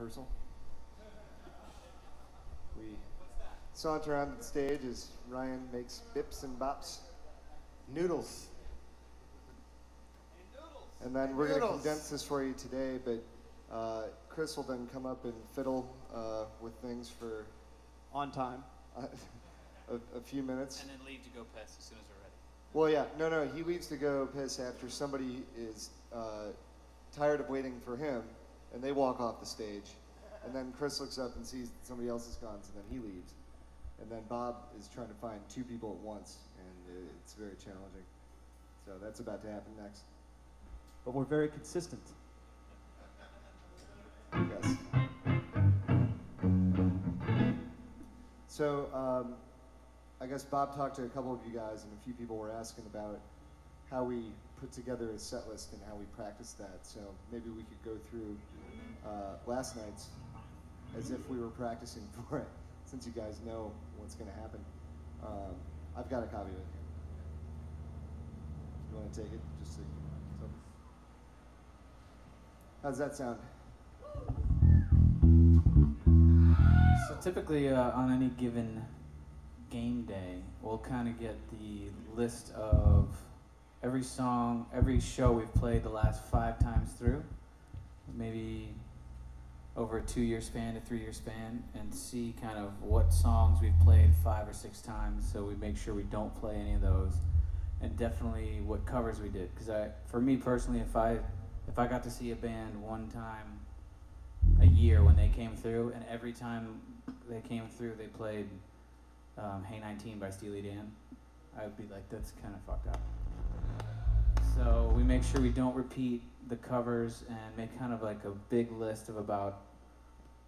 rehearsal. We saunter on the stage as Ryan makes bips and bops. Noodles. And then we're going to condense this for you today, but Chris will then come up and fiddle with things for... On time. a few minutes. And then leave to go piss as soon as we're ready. Well, yeah, no, he leaves to go piss after somebody is tired of waiting for him, and they walk off the stage. And then Chris looks up and sees that somebody else is gone, so then he leaves. And then Bob is trying to find two people at once, and it's very challenging. So that's about to happen next. But we're very consistent. Yes. So, I guess Bob talked to a couple of you guys, and a few people were asking about how we put together a set list and how we practice that. So maybe we could go through last night's as if we were practicing for it, since you guys know what's going to happen. I've got a copy of it here. You want to take it? Just so. How's that sound? So typically on any given game day, we'll kind of get the list of every song, every show we've played the last 5 times through, maybe over a 2-year span to 3-year span, and see kind of what songs we've played 5 or 6 times, so we make sure we don't play any of those, and definitely what covers we did. Because for me personally, if I got to see a band one time a year when they came through, and every time they came through they played Hey 19 by Steely Dan, I would be like, that's kind of fucked up. So we make sure we don't repeat the covers and make kind of like a big list of about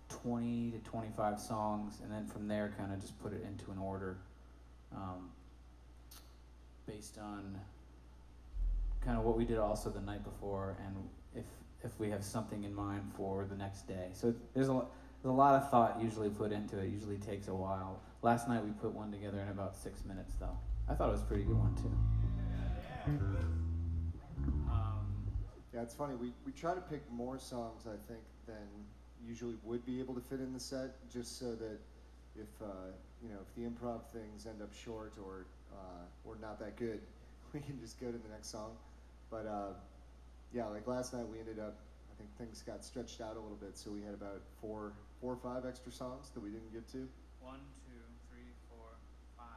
20 to 25 songs, and then from there kind of just put it into an order based on kind of what we did also the night before, and if we have something in mind for the next day. So there's a lot of thought usually put into it. Usually takes a while. Last night we put one together in about 6 minutes, though. I thought it was a pretty good one too. Yeah, it's funny. We try to pick more songs, I think, than usually would be able to fit in the set, just so that if if the improv things end up short or not that good, we can just go to the next song. But yeah, like last night we ended up, I think things got stretched out a little bit, so we had about four or five extra songs that we didn't get to. 1, 2, 3, 4, 5.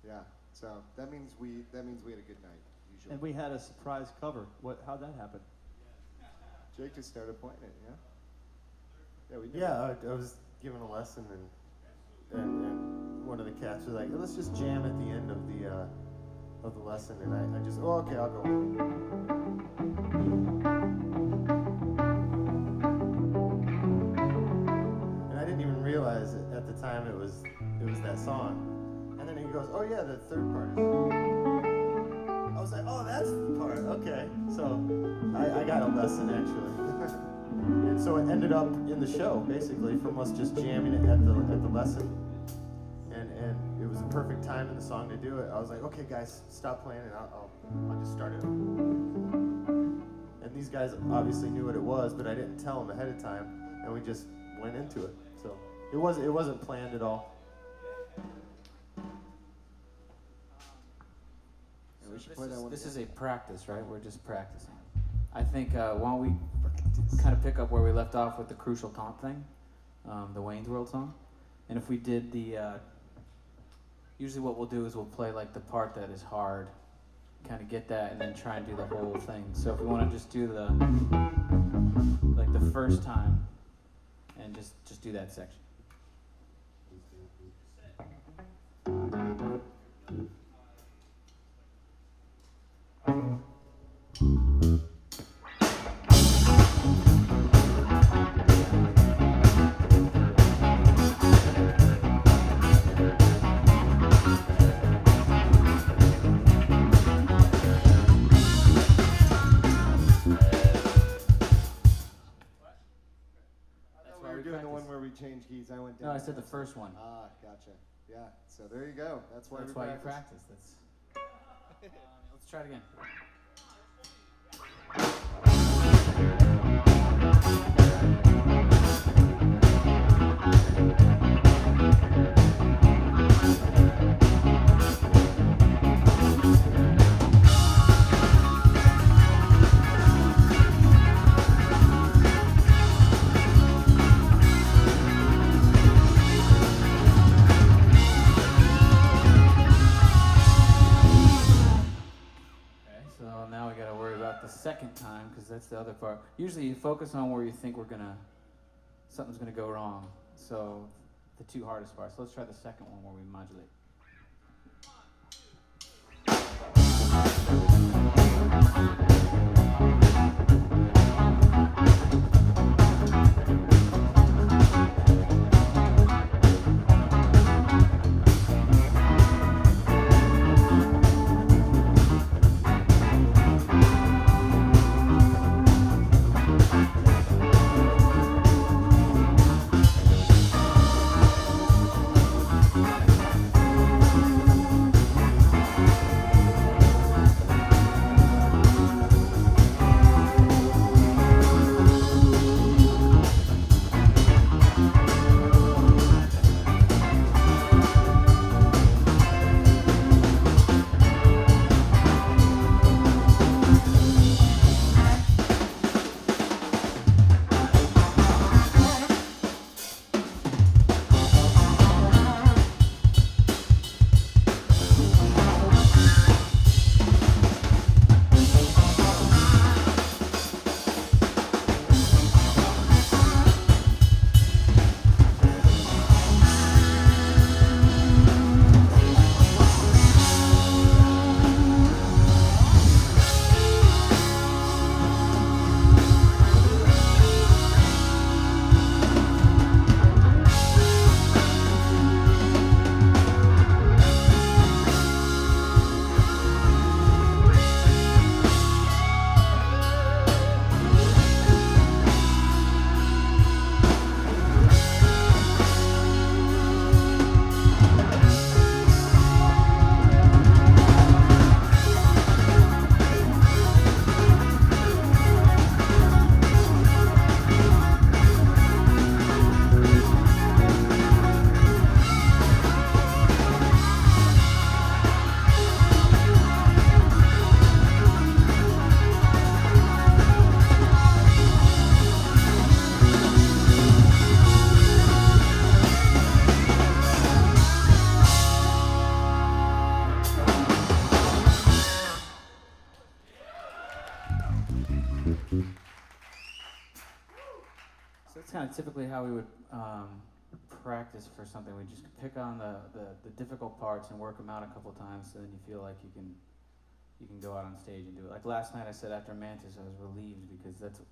Yeah, so that means we had a good night usually. And we had a surprise cover. How'd that happen? Jake just started playing it, yeah. Yeah, we did. Yeah, I was giving a lesson, and one of the cats was like, "Let's just jam at the end of the lesson," and I just, okay, I'll go. And I didn't even realize at the time it was that song. And then he goes, "Oh yeah, the third part is." I was like, "Oh, that's the part. Okay." So I got a lesson actually. And so it ended up in the show, basically, from us just jamming it at the lesson. And it was a perfect time in the song to do it. I was like, "Okay, guys, stop playing, and I'll just start it." And these guys obviously knew what it was, but I didn't tell them ahead of time, and we just went into it. So it wasn't planned at all. This is a practice, right? We're just practicing. I think why don't we kind of pick up where we left off with the Crucial Taunt thing, the Wayne's World song. And if we did usually what we'll do is we'll play like the part that is hard, kind of get that, and then try and do the whole thing. So if we want to just do the first time, and just do that section. Change keys. I went down. No, I said the first one. Ah, gotcha. Yeah. So there you go. That's why you practice. Let's try it again. the other part. Usually you focus on where you think something's gonna go wrong. So the two hardest parts. So let's try the second one where we modulate. So that's kind of typically how we would practice for something. We just pick on the difficult parts and work them out a couple times, so then you feel like you can go out on stage and do it. Like last night, I said after Mantis, I was relieved because that's a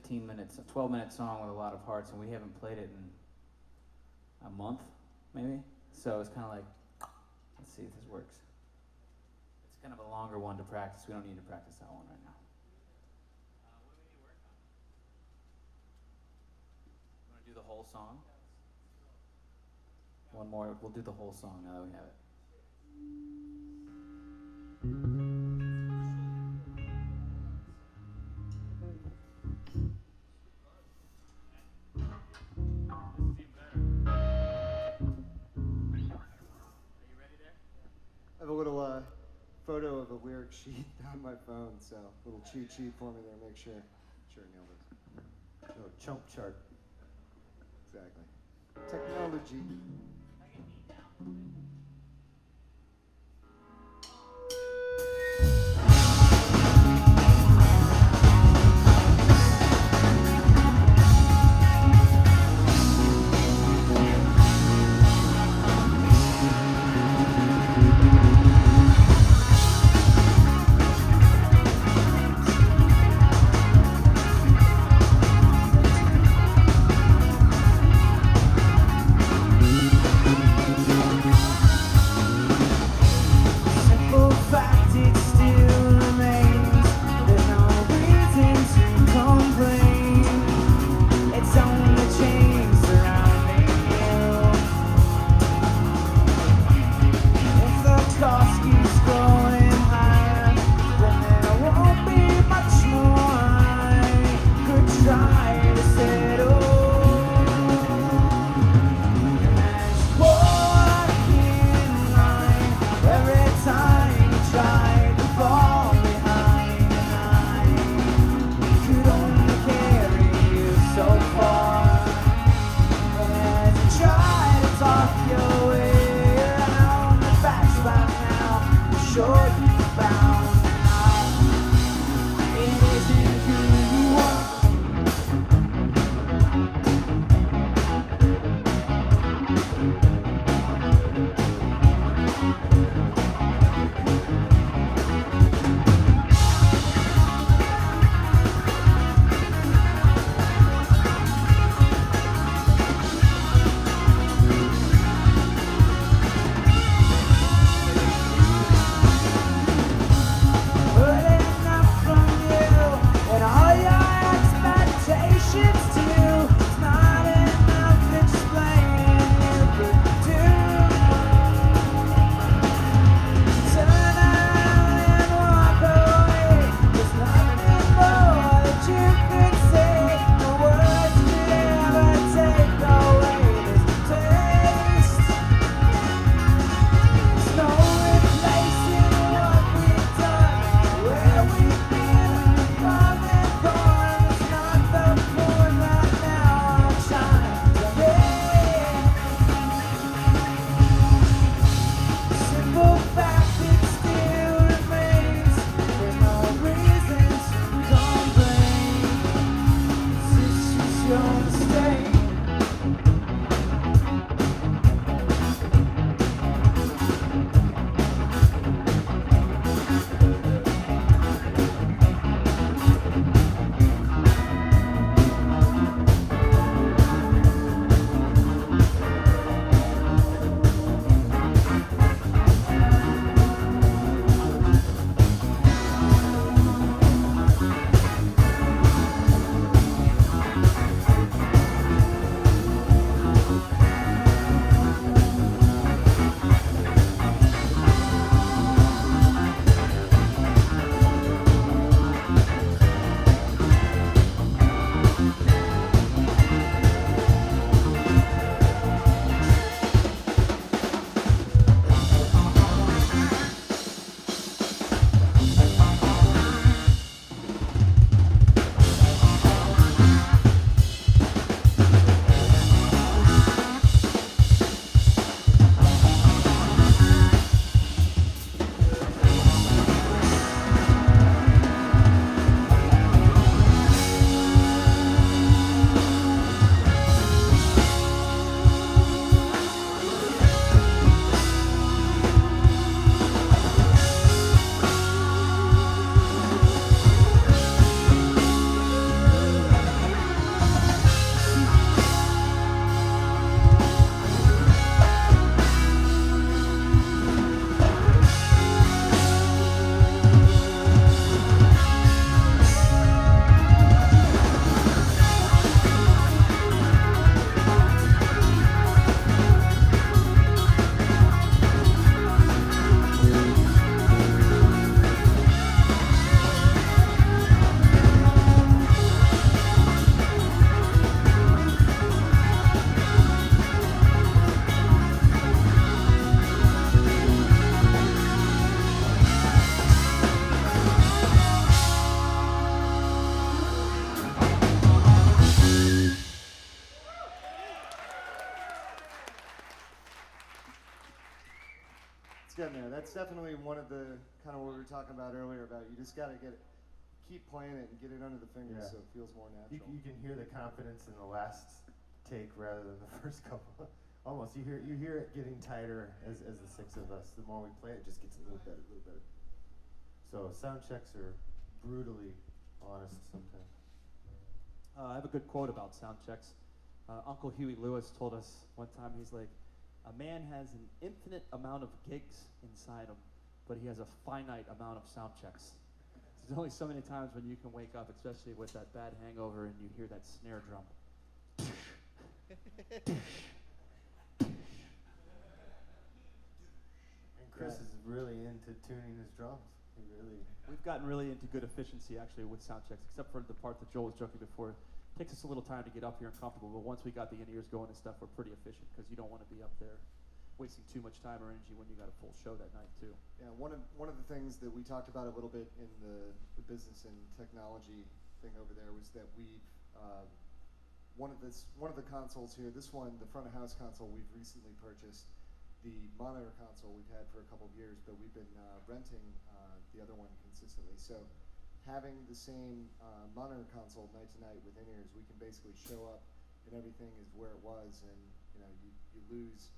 12-minute song with a lot of parts, and we haven't played it in a month, maybe. So it's kind of like, let's see if this works. It's kind of a longer one to practice. We don't need to practice that one right now. What do we need to work on? You want to do the whole song? One more. We'll do the whole song now that we have it. I have a little photo of a lyric sheet on my phone, so a little cheat sheet for me there. Make sure I nailed it. Oh, chump chart. Exactly. Technology. getting there. That's definitely one of the kind of what we were talking about earlier about you just got to keep playing it and get it under the fingers Yeah. so it feels more natural. You can hear the confidence in the last take rather than the first couple. Almost, you hear it getting tighter as the six of us. The more we play, it just gets a little better, a little better. So sound checks are brutally honest sometimes. I have a good quote about sound checks. Uncle Huey Lewis told us one time, he's like, a man has an infinite amount of gigs inside him, but he has a finite amount of sound checks. There's only so many times when you can wake up, especially with that bad hangover, and you hear that snare drum. And Chris is really into tuning his drums. He really. We've gotten really into good efficiency actually with sound checks, except for the part that Joel was joking before. It takes us a little time to get up here and comfortable, but once we got the in-ears going and stuff, we're pretty efficient because you don't want to be up there wasting too much time or energy when you got a full show that night too. Yeah, one of the things that we talked about a little bit in the business and technology thing over there was that we've one of the consoles here, this one, the front of house console, we've recently purchased. The monitor console we've had for a couple of years, but we've been renting the other one consistently. So having the same monitor console night to night with in-ears, we can basically show up and everything is where it was, and you lose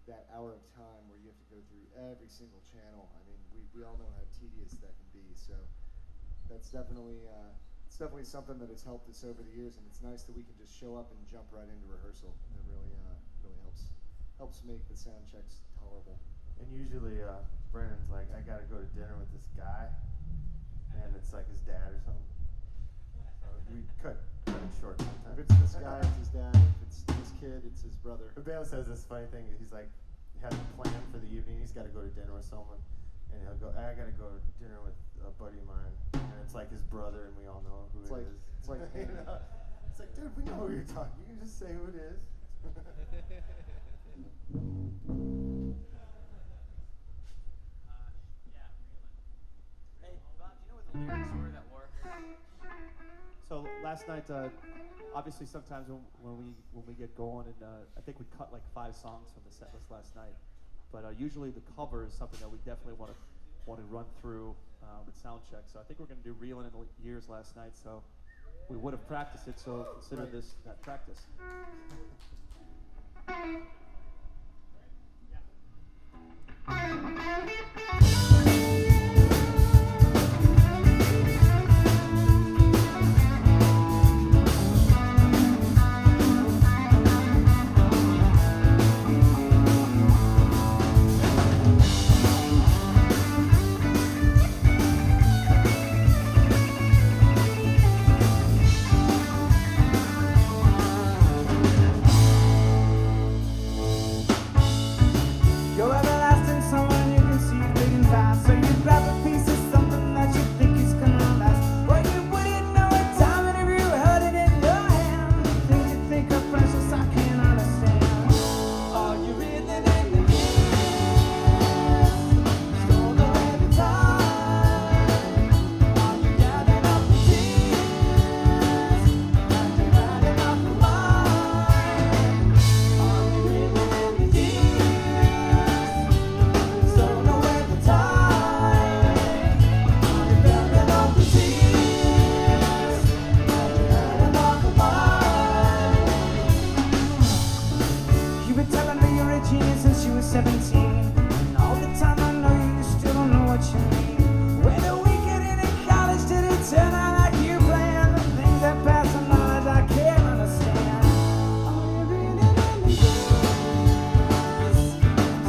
that hour of time where you have to go through every single channel. I mean, we all know how tedious that can be. So that's definitely something that has helped us over the years, and it's nice that we can just show up and jump right into rehearsal. It really helps make the sound checks tolerable. And usually, Brennan's like, I gotta go to dinner with this guy, and it's like his dad or something. So we cut it short sometimes. If it's this guy, it's his dad. If it's this kid, it's his brother. But Bailey says this funny thing. He's like, he has a plan for the evening. He's got to go to dinner with someone, and he'll go, I got to go to dinner with a buddy of mine, and it's like his brother, and we all know who It's it like- is. it's like- You know? It's like, dude, we know who you're talking. You can just say who it is. Hey, Bob, do you know what the lyrics were that were? So last night, obviously sometimes when we get going, and I think we cut like 5 songs from the set list last night, but usually the cover is something that we definitely want to run through with sound check. So I think we're going to do Reelin' in the Years last night, so we would have practiced it, so consider this that practice. You're everlasting, someone you can see big and fast. So you grab a piece of something that you think is gonna last. Well, you wouldn't know what time and if you held it in your hand. Things you think are precious, I can't understand. Are you reeling in the years? Stolen away the time. Are you gathering up the tears? And you're riding off the line. Are you reeling in the years? Stolen away the time. Are you gathering up the tears? And you're riding off the line. You were telling me you're a genius since you were 17. And all the time I know you still don't know what you mean. When a weekend in college did it turn out like you planned? The things that pass the knowledge I can't understand. Are you reading in the years?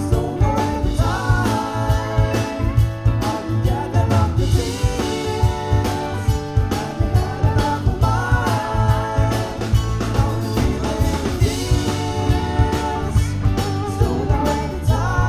Stolen away the time. Are you gathering up the tears? And you're riding off the line. Are you reeling in the years? Stolen away the time.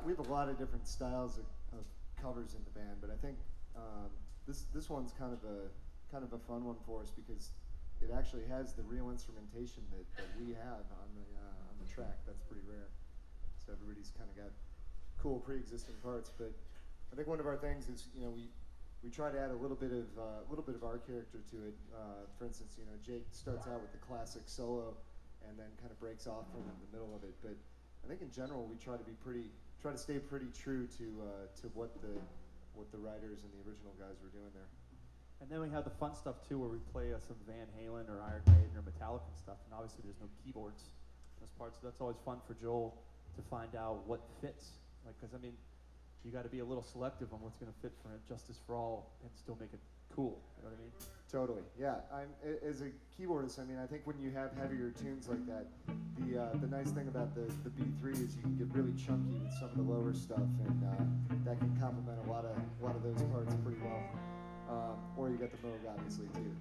we have a lot of different styles of covers in the band, but I think this one's kind of a fun one for us because it actually has the real instrumentation that we have on the track. That's pretty rare. So everybody's kind of got cool pre-existing parts, but I think one of our things is, you know, we try to add a little bit of our character to it. For instance, you know, Jake starts out with the classic solo and then kind of breaks off from it in the middle of it. But I think in general we try to stay pretty true to what the writers and the original guys were doing there. And then we have the fun stuff too, where we play some Van Halen or Iron Maiden or Metallica and stuff. And obviously there's no keyboards in those parts, so that's always fun for Joel to find out what fits. Like, because I mean, you got to be a little selective on what's going to fit for Justice for All and still make it cool. You know what I mean? Totally. Yeah. As a keyboardist, I mean, I think when you have heavier tunes like that, the nice thing about the B3 is you can get really chunky with some of the lower stuff, and that can complement a lot of those parts pretty well. Or you got the Moog, obviously, too.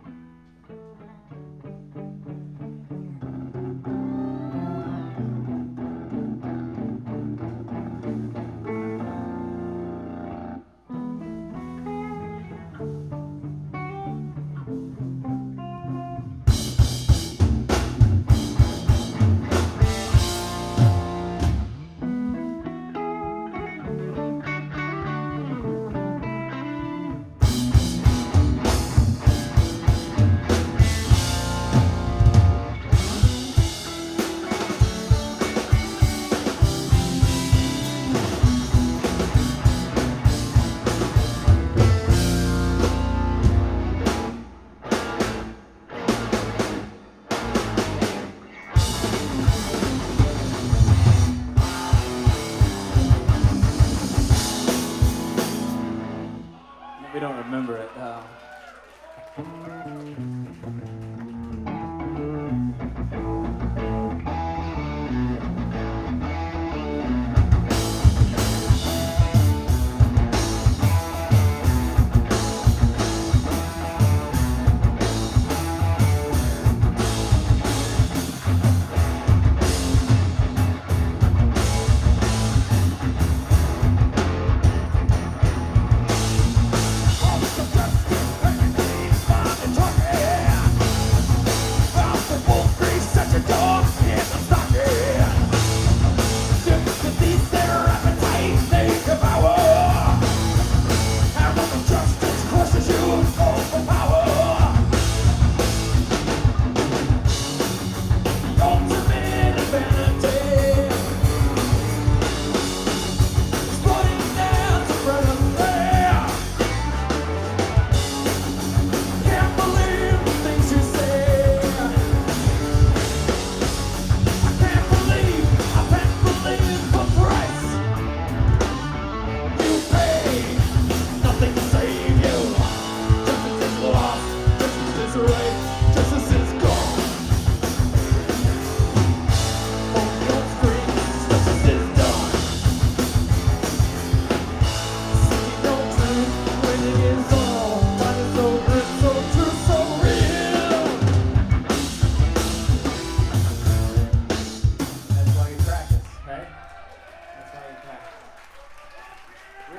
We don't remember it.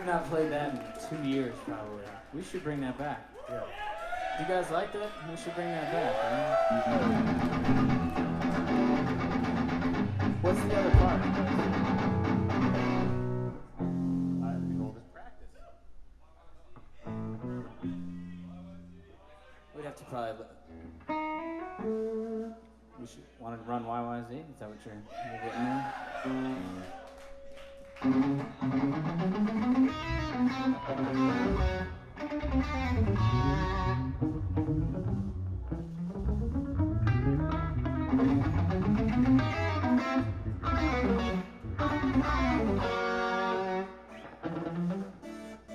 Not played that in 2 years, probably. We should bring that back. Yeah. Do you guys like that? We should bring that back. Right? What's the other part? Practice. We'd have to probably. We should want to run YYZ. Is that what you're getting at?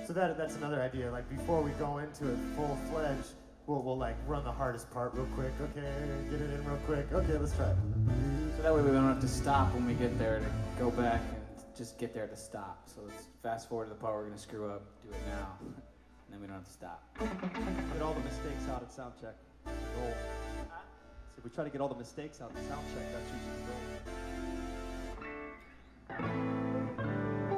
So that's another idea. Like before we go into it full fledged, we'll like run the hardest part real quick. Okay, get it in real quick. Okay, let's try it. So that way we don't have to stop when we get there to go back and just get there to stop. So let's fast forward to the part we're gonna screw up, do it now, and then we don't have to stop. Get all the mistakes out at sound check. Goal. So we try to get all the mistakes out at sound check. That's usually the goal.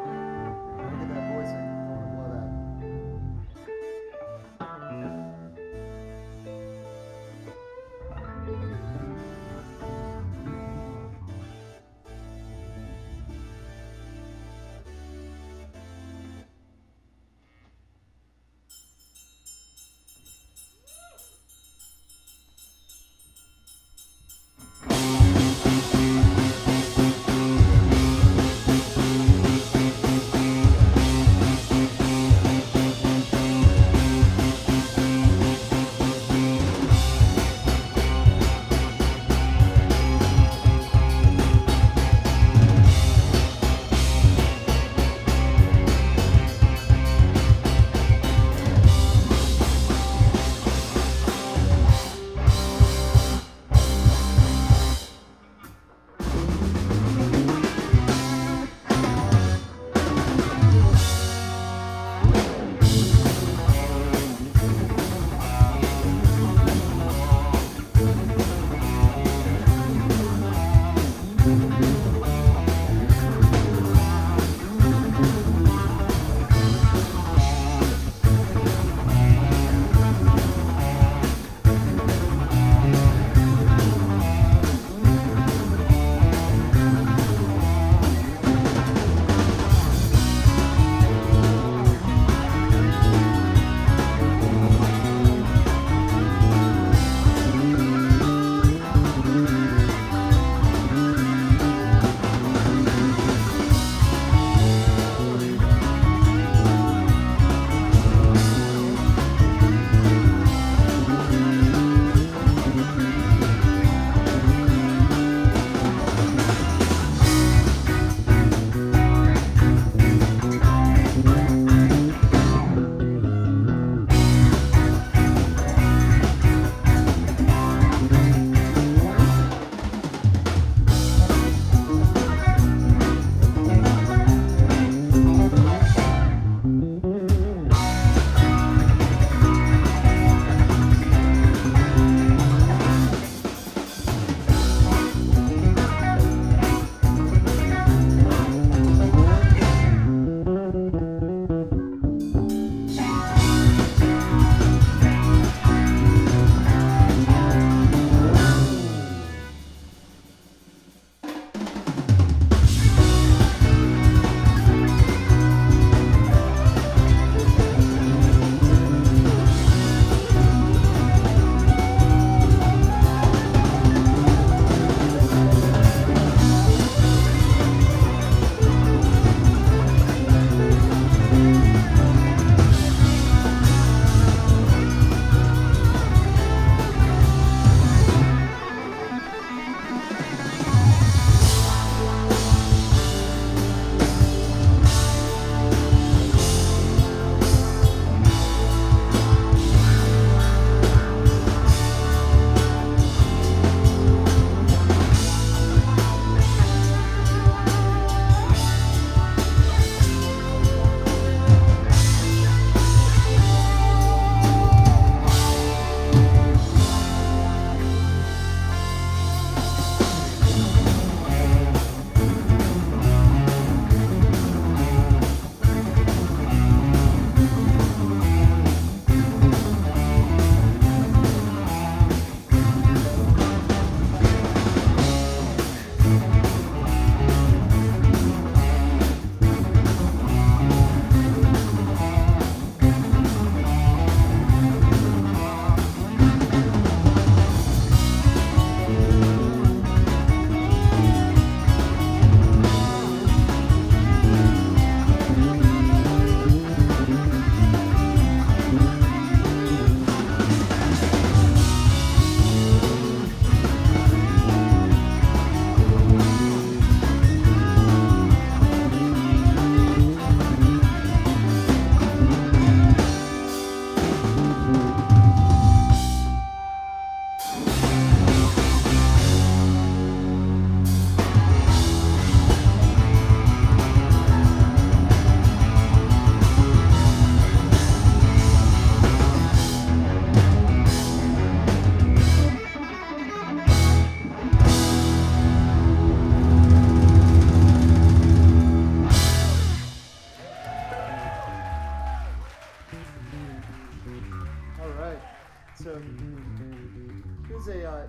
So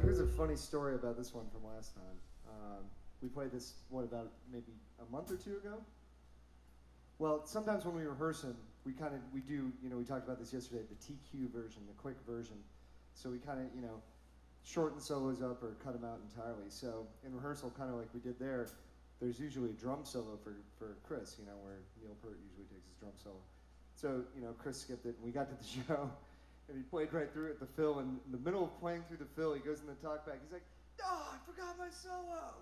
here's a funny story about this one from last time. We played this about maybe a month or two ago. Well, sometimes when we rehearse them, we do, we talked about this yesterday, the TQ version, the quick version. So we kind of, shorten solos up or cut them out entirely. So in rehearsal, kind of like we did there, there's usually a drum solo for Chris, where Neil Peart usually takes his drum solo. So, Chris skipped it, and we got to the show, and he played right through it, the fill, and in the middle of playing through the fill, he goes in the talkback, he's like, "Oh, I forgot my solo!"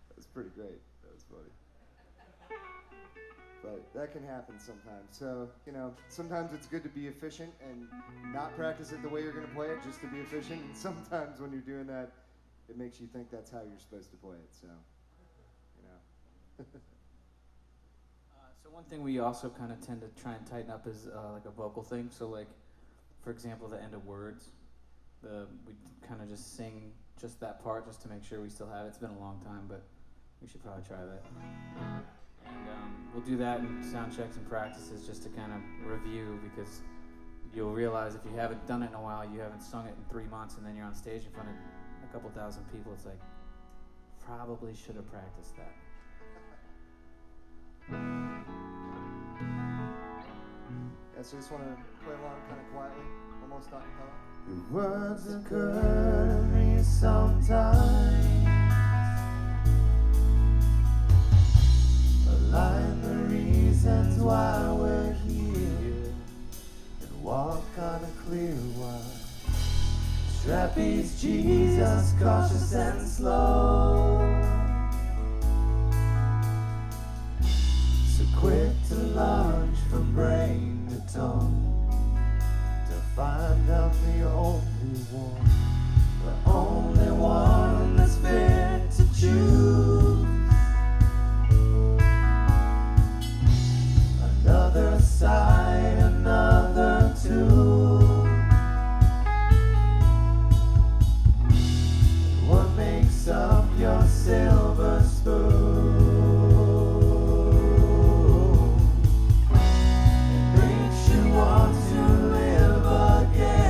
That was pretty great. That was funny. But that can happen sometimes. So, sometimes it's good to be efficient and not practice it the way you're going to play it, just to be efficient. And sometimes when you're doing that, it makes you think that's how you're supposed to play it. So, So one thing we also kind of tend to try and tighten up is like a vocal thing. So like, for example, the end of words, we kind of just sing just that part just to make sure we still have it. It's been a long time, but we should probably try that. And we'll do that in sound checks and practices just to kind of review, because you'll realize if you haven't done it in a while, you haven't sung it in 3 months, and then you're on stage in front of a couple thousand people, it's like, probably should have practiced that. Yeah, so just want to play along kind of quietly, almost not in color. Your words occur to me sometimes. Align the reasons why we're here and walk on a clear wire. Trapeze Jesus, cautious and slow. So quick to launch from brain to tongue, to find out the only one that's fit to choose. Another side, another tune. What makes up your silver spoon? It makes you want to live again.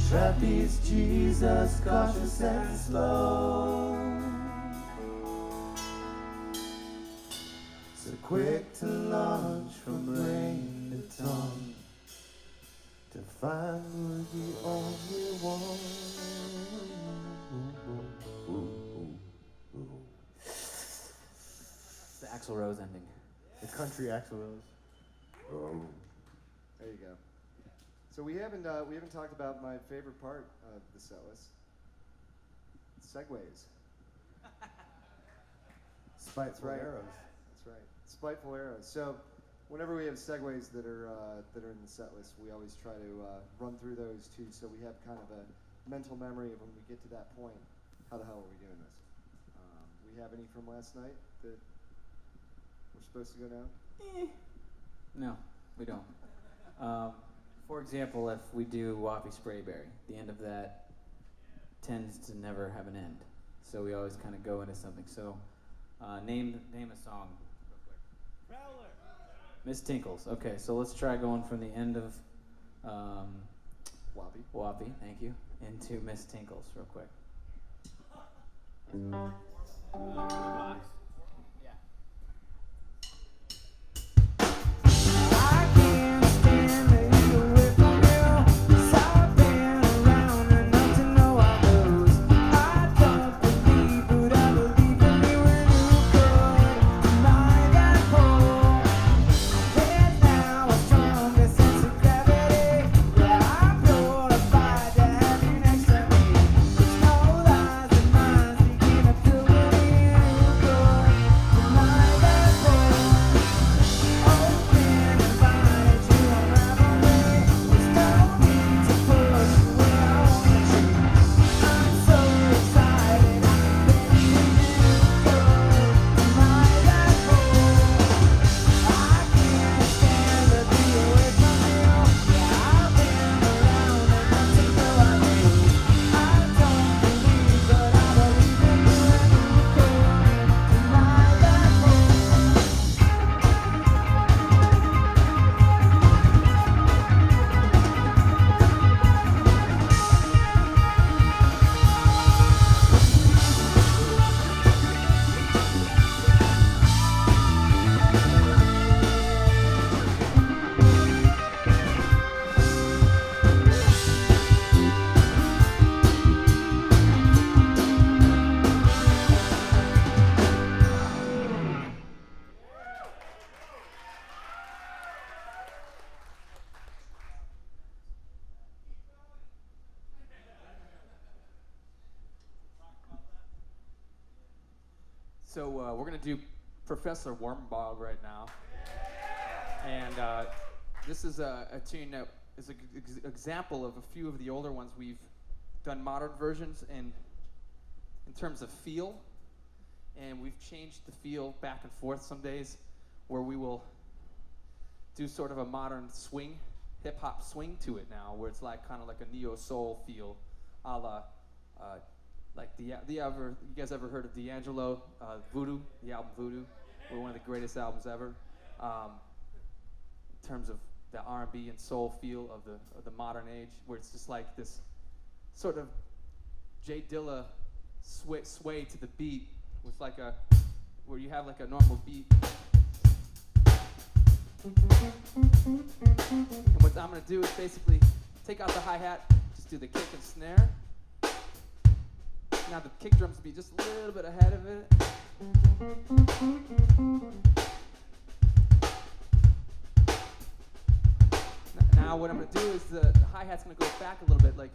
Trapeze Jesus, cautious and slow. So quick to launch from brain to tongue, to find we're the only one. It's the Axl Rose ending. The country Axl Rose. There you go. So we haven't talked about my favorite part of the set list. Segues. Spiteful right. arrows. That's right. Spiteful arrows. So whenever we have segues that are in the set list, we always try to run through those too, so we have kind of a mental memory of when we get to that point. How the hell are we doing this? We have any from last night that we're supposed to go down? No, we don't. For example, if we do Wappy Sprayberry, the end of that tends to never have an end. So we always kind of go into something. So name a song real quick. Prowler. Miss Tinkles. Okay, so let's try going from the end of Wappy. Thank you, into Miss Tinkles real quick. I've been around enough to know how those I thought would be, but I believe So we're gonna do Professor Wormbog right now, and this is a tune that is an example of a few of the older ones we've done modern versions in terms of feel, and we've changed the feel back and forth some days, where we will do sort of a modern swing, hip hop swing to it now, where it's like kind of like a neo soul feel, a la. Like you guys ever heard of D'Angelo, Voodoo, the album Voodoo? We're one of the greatest albums ever. In terms of the R&B and soul feel of the modern age, where it's just like this sort of Jay Dilla sway to the beat with like where you have like a normal beat. And what I'm gonna do is basically take out the hi-hat, just do the kick and snare. Now the kick drums will be just a little bit ahead of it. Now what I'm going to do is the hi-hat's going to go back a little bit, like.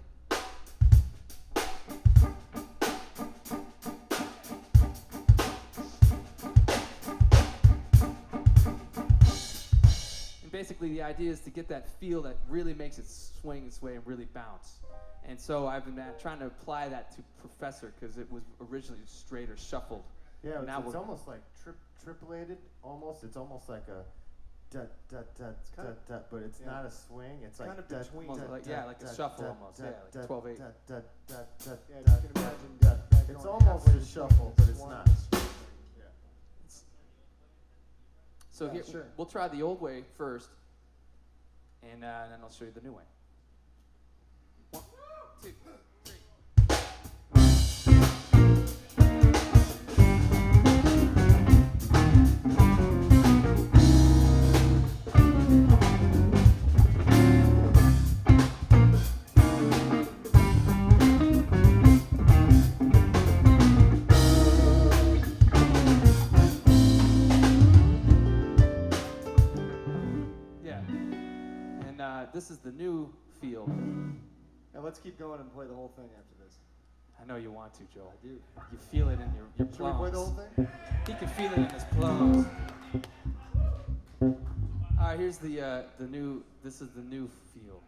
And basically the idea is to get that feel that really makes it swing and sway and really bounce. And so I've been trying to apply that to Professor, because it was originally straight or shuffled. Yeah, now it's almost like triplated. Almost, it's almost like a dut dut dut dut dut, but it's not a swing. It's like kind of dut, between. dut, like, dut, yeah, like a dut, shuffle dut, almost. dut, Yeah, like dut, 12/8. dut, dut, dut, dut, Yeah, dut, you can dut, imagine dut. that It's going almost halfway a shuffle, but it's one. not. Yeah. So Yeah, here, sure. we'll try the old way first, and then I'll show you the new way. 1, 2, 3. Yeah, and this is the new feel. Now let's keep going and play the whole thing after this. I know you want to, Joel. I do. You feel it in your Should we play the whole plums. thing? He can feel it in his plums. All right, here's the new. This is the new feel.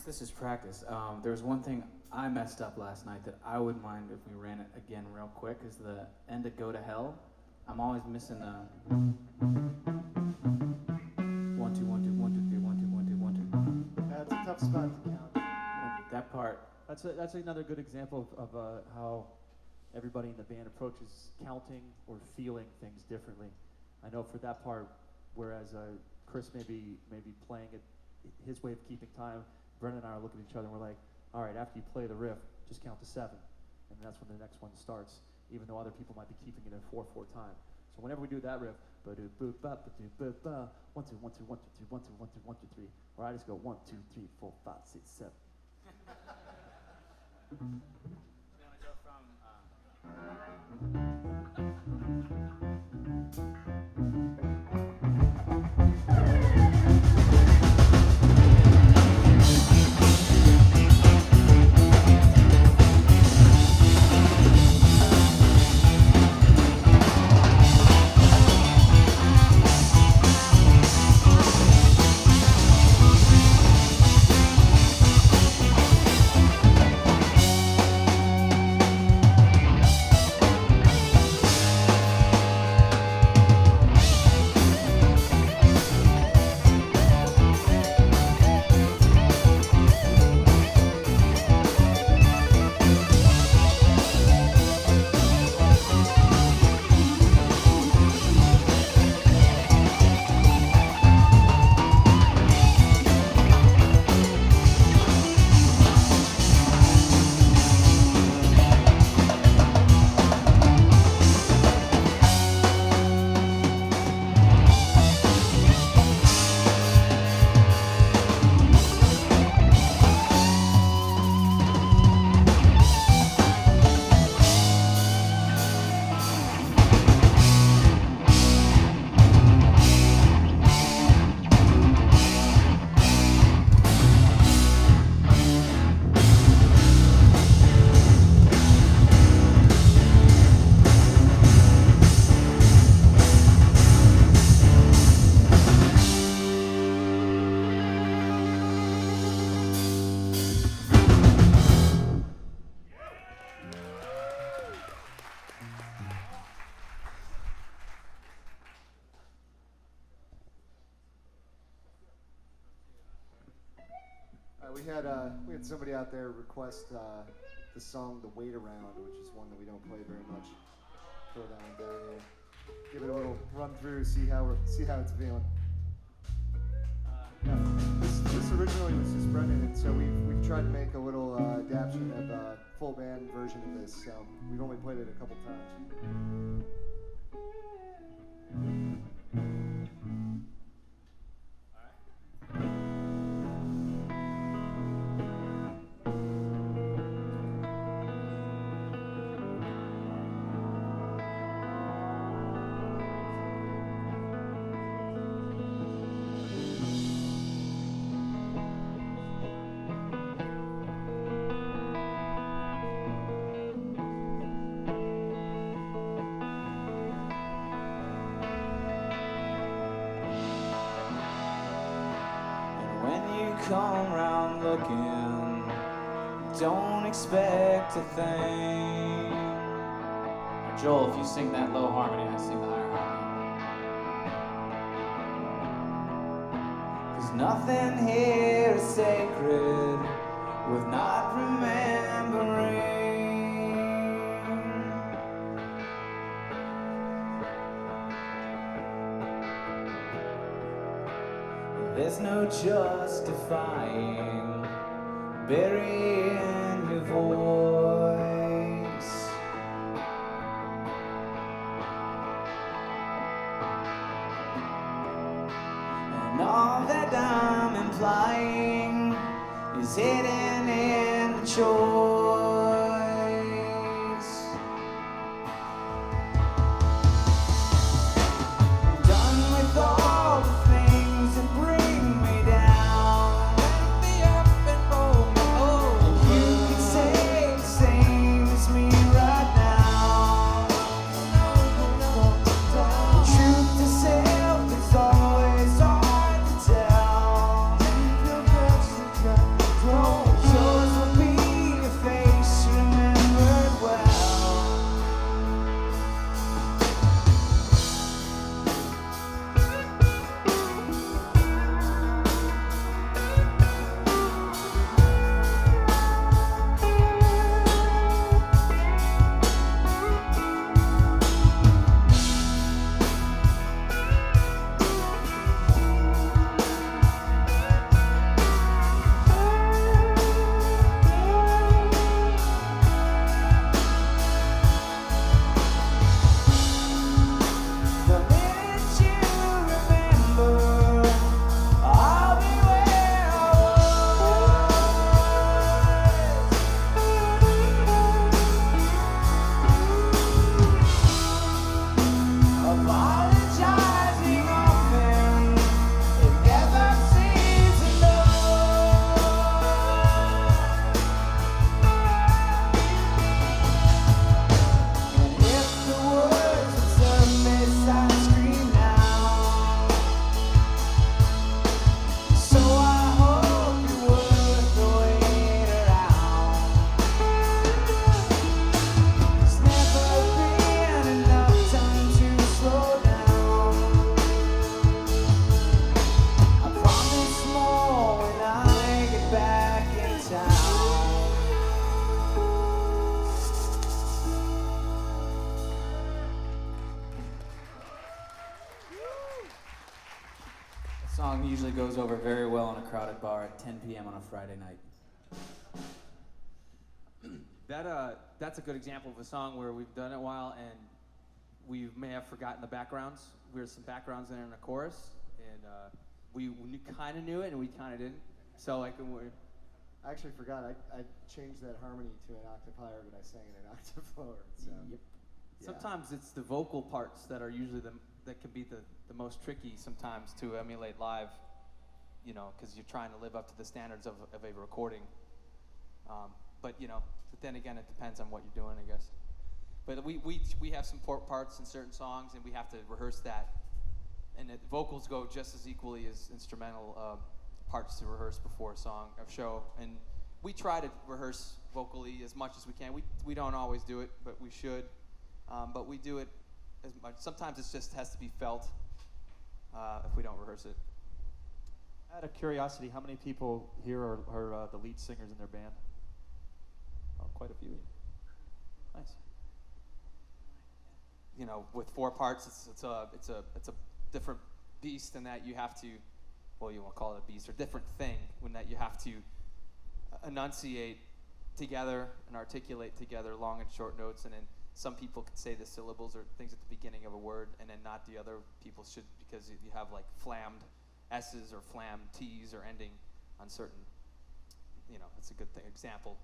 this is practice. There was one thing I messed up last night that I wouldn't mind if we ran it again real quick. Is the end of "Go to Hell"? I'm always missing the 1 2 1 2 1 2 3 1 2 1 2 1 2. That's a tough spot to count. That part. That's another good example of how everybody in the band approaches counting or feeling things differently. I know for that part, whereas Chris may be playing it his way of keeping time, Brendan and I are looking at each other and we're like, all right, after you play the riff, just count to 7, and that's when the next one starts, even though other people might be keeping it in 4/4 time. So whenever we do that riff, 1 2 1 2 1 2 1 2 1 2 1 2 1 2 3, or I just go 1 2 3 4 5 6 7. We had somebody out there request the song "The Wait Around," which is one that we don't play very much. Throw that one down here. Give it a little run through, see how it's feeling. This originally was just Brendan, and so we've tried to make a little adaptation of a full band version of this. We've only played it a couple times. Come round looking, don't expect a thing. Joel, if you sing that low harmony, I sing the higher harmony. 'Cause nothing here is sacred with not remembering. There's no justifying burying your voice. And all that I'm implying is hidden in the choice. Done with all the things that bring me down. Let me up and roll me over. You can say the same as me right now. The truth to self is always hard to tell. Song usually goes over very well in a crowded bar at 10 p.m. on a Friday night. That's a good example of a song where we've done it a while and we may have forgotten the backgrounds. There's some backgrounds in the chorus, and we kind of knew it and we kind of didn't. So like when we're I actually forgot. I changed that harmony to an octave higher, but I sang it an octave lower. So. Yep. Yeah. Sometimes it's the vocal parts that are usually that can be the most tricky sometimes to emulate live, you know, because you're trying to live up to the standards of a recording. But then again, it depends on what you're doing, I guess. But we have some parts in certain songs, and we have to rehearse that. And the vocals go just as equally as instrumental parts to rehearse before a show. And we try to rehearse vocally as much as we can. We don't always do it, but we should. But we do it as much. Sometimes it just has to be felt if we don't rehearse it. Out of curiosity, how many people here are the lead singers in their band? Oh, quite a few. Nice. With 4 parts, it's a different beast in that you have to, well, you won't call it a beast, or different thing in that you have to enunciate together and articulate together long and short notes, and then some people can say the syllables or things at the beginning of a word, and then not the other people should, because you have like flammed S's or flammed T's or ending on certain, it's a good example.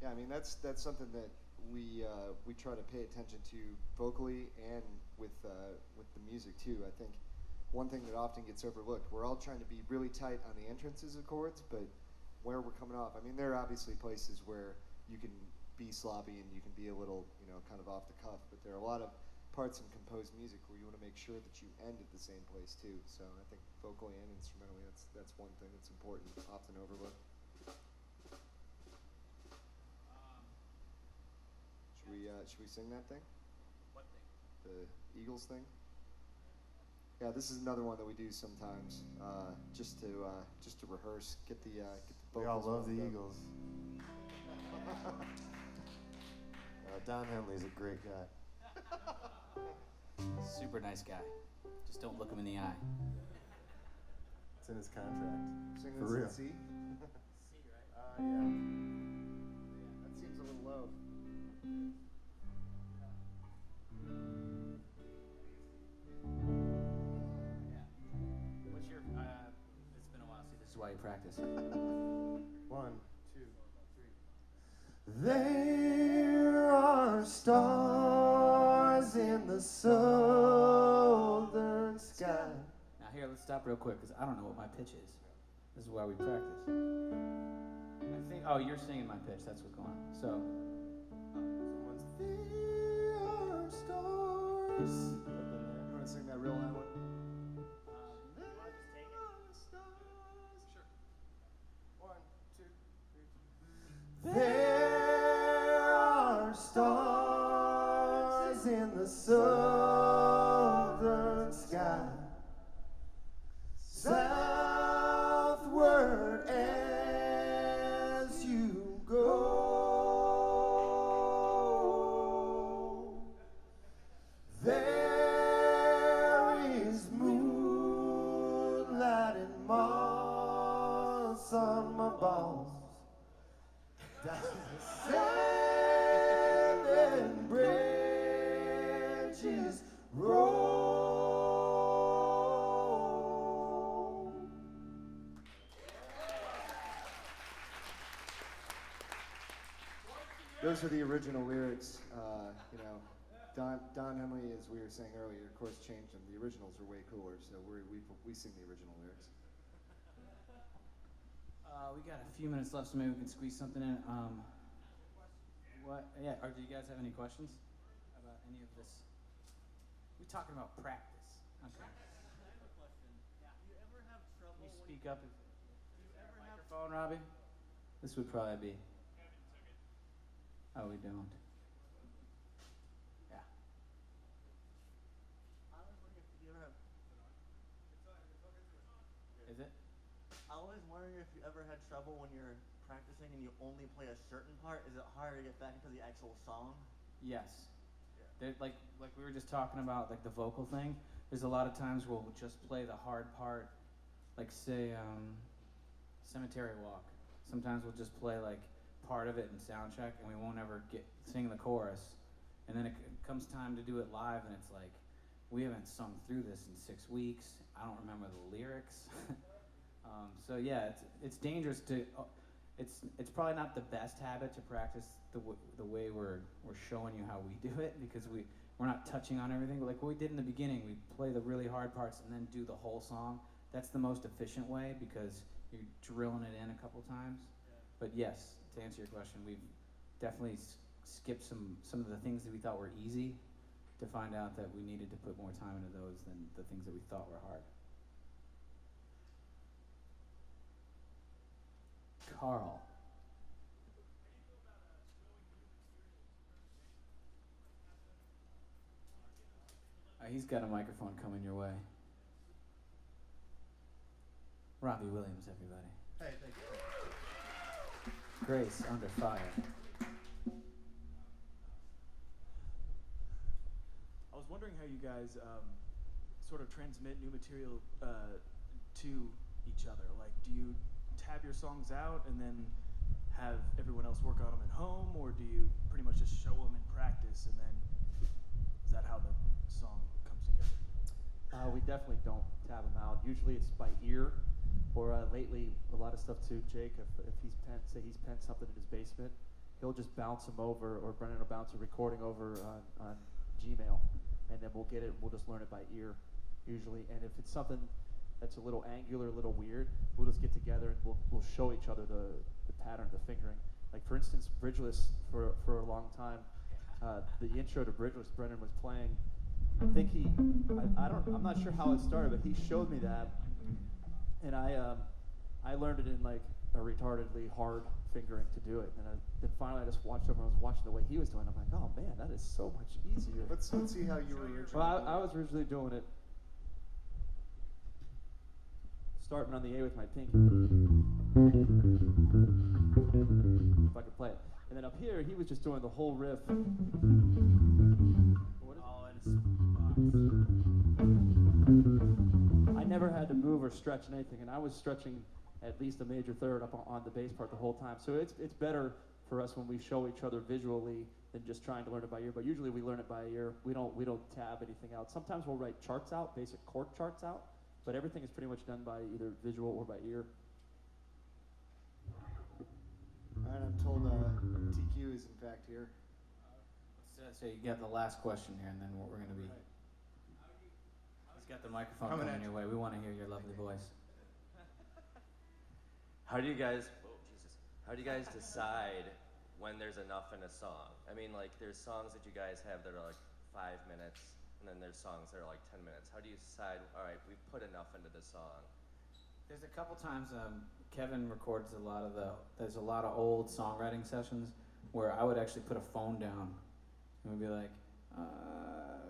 Yeah, I mean that's something that we try to pay attention to vocally and with the music too. I think one thing that often gets overlooked, we're all trying to be really tight on the entrances of chords, but where we're coming off, I mean, there are obviously places where you can be sloppy and you can be a little, kind of off the cuff, but there are a lot of parts in composed music where you want to make sure that you end at the same place too. So I think vocally and instrumentally, that's one thing that's important, often overlooked. Should we sing that thing? What thing? The Eagles thing? Yeah, this is another one that we do sometimes, just to rehearse, get the vocals. We all love the warmed up. Eagles. Don Henley's a great guy. Super nice guy. Just don't look him in the eye. It's in his contract. Sing For this real. in C? C, right? Yeah. That seems a little low. What's your? It's been a while. See, this is why you practice. 1, 2, 3. There are stars in the southern sky. Now here, let's stop real quick because I don't know what my pitch is. This is why we practice. I think. Oh, you're singing my pitch. That's what's going on. So. There are stars. You want to sing that real high one? There are stars in the southern sky, southward as you go. There is moonlight and moss on my balls. Down the sand and branches roll. Those are the original lyrics. Don Henley, as we were saying earlier, of course, changed them. The originals are way cooler, so we sing the original lyrics. We got a few minutes left, so maybe we can squeeze something in. What? Yeah. Or do you guys have any questions about any of this? We're talking about practice. Okay. I have a question. Do you ever have trouble Can you when speak up? do you ever have Microphone, Robbie. This would probably be. Oh, we don't. Yeah. I was wondering if you ever have Is it? I was wondering if you ever had trouble when you're practicing and you only play a certain part. Is it harder to get back into the actual song? Yes. Like we were just talking about, like the vocal thing. There's a lot of times we'll just play the hard part like say Cemetery Walk. Sometimes we'll just play like part of it in sound check, and we won't ever sing the chorus. And then it comes time to do it live, and it's like, we haven't sung through this in 6 weeks. I don't remember the lyrics. So yeah, it's dangerous to. It's probably not the best habit to practice the way we're showing you how we do it, because we're not touching on everything. Like what we did in the beginning, we play the really hard parts and then do the whole song. That's the most efficient way because you're drilling it in a couple times. Yeah. But yes, to answer your question, we've definitely skipped some of the things that we thought were easy to find out that we needed to put more time into those than the things that we thought were hard. Carl. He's got a microphone coming your way. Robbie Williams, everybody. Hey, thank you. Grace Under Fire. I was wondering how you guys sort of transmit new material to each other. Like, do you tab your songs out and then have everyone else work on them at home, or do you pretty much just show them in practice and then is that how the song comes together? We definitely don't tab them out. Usually it's by ear, or lately a lot of stuff too. Jake, if he's penned something in his basement, he'll just bounce them over, or Brennan will bounce a recording over on Gmail, and then we'll get it. We'll just learn it by ear, usually. And if it's something that's a little angular, a little weird, we'll just get together and we'll show each other the pattern, the fingering. Like for instance, Bridgeless for a long time, the intro to Bridgeless, Brennan was playing. I think I'm not sure how it started, but he showed me that, and I learned it in like a retardedly hard fingering to do it, and then finally I just watched him and I was watching the way he was doing it. I'm like, oh man, that is so much easier. Let's see how you were originally. Well, I was originally doing it starting on the A with my pinky, if I could play it, and then up here he was just doing the whole riff. What is it? Oh, and it's I never had to move or stretch anything, and I was stretching at least a major third up on the bass part the whole time. So it's better for us when we show each other visually than just trying to learn it by ear. But usually we learn it by ear. We don't tab anything out. Sometimes we'll write charts out, basic chord charts out, but everything is pretty much done by either visual or by ear. All right, I'm told TQ is in fact here. So you got the last question here, and then we're going to be. He's got the microphone coming your way. We want to hear your lovely voice. How do you guys decide when there's enough in a song? I mean, like, there's songs that you guys have that are like 5 minutes, and then there's songs that are like 10 minutes. How do you decide, all right, we've put enough into the song? There's a couple times Kevin records there's a lot of old songwriting sessions where I would actually put a phone down and we'd be like,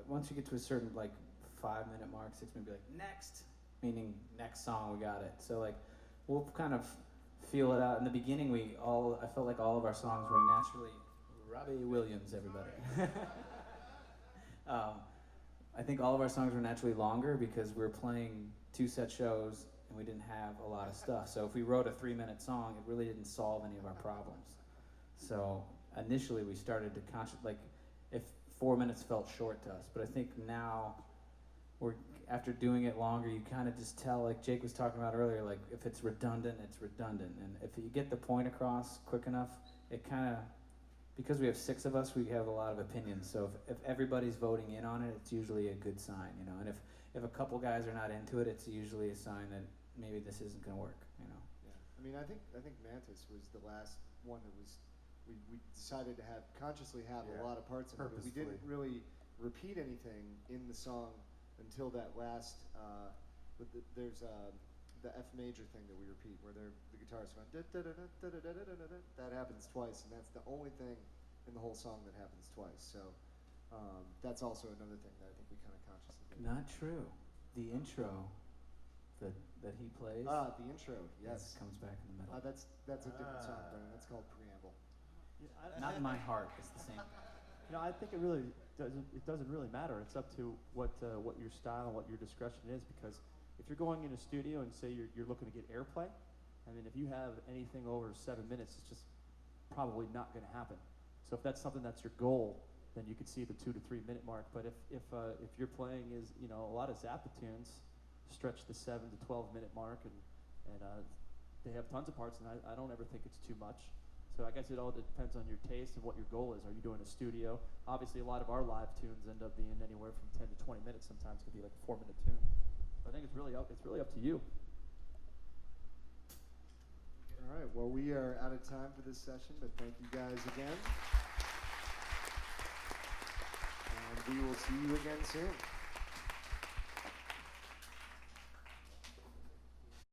once you get to a certain like 5 minute mark, 6 minutes, be like, next, meaning next song, we got it. So like, we'll kind of feel it out. In the beginning, I felt like all of our songs were naturally, Robbie Williams, everybody. I think all of our songs were naturally longer because we were playing 2 set shows and we didn't have a lot of stuff. So if we wrote a 3 minute song, it really didn't solve any of our problems. So initially we started to like if 4 minutes felt short to us, but I think now after doing it longer, you kind of just tell, like Jake was talking about earlier, like if it's redundant, it's redundant. And if you get the point across quick enough, it kind of, because we have 6 of us, we have a lot of opinions. So if everybody's voting in on it, it's usually a good sign, you know. And if a couple guys are not into it, it's usually a sign that maybe this isn't going to work, you know. Yeah, I mean, I think Mantis was the last one that was, we decided to consciously have a lot of parts in it, but we didn't really repeat anything in the song until that last, there's the F major thing that we repeat, where the guitar's going that happens twice, and that's the only thing in the whole song that happens twice. So that's also another thing that I think we kind of consciously did. Not true. The intro that he plays. The intro, yes, comes back in the middle. that's a different song, Brennan. That's called Preamble. Yeah, Not in my heart. It's the same. You know, I think it really doesn't really matter. It's up to what your style and what your discretion is, because if you're going in a studio and say you're looking to get airplay, I mean, if you have anything over 7 minutes, it's just probably not going to happen. So if that's something that's your goal, then you could see the 2 to 3 minute mark. But if your playing is, you know, a lot of Zappa tunes stretch the 7 to 12 minute mark, and they have tons of parts, and I don't ever think it's too much. So I guess it all depends on your taste and what your goal is. Are you doing a studio? Obviously, a lot of our live tunes end up being anywhere from 10 to 20 minutes. Sometimes it could be like a 4 minute tune. So I think it's really up to you. All right, well, we are out of time for this session, but thank you guys again. And we will see you again soon.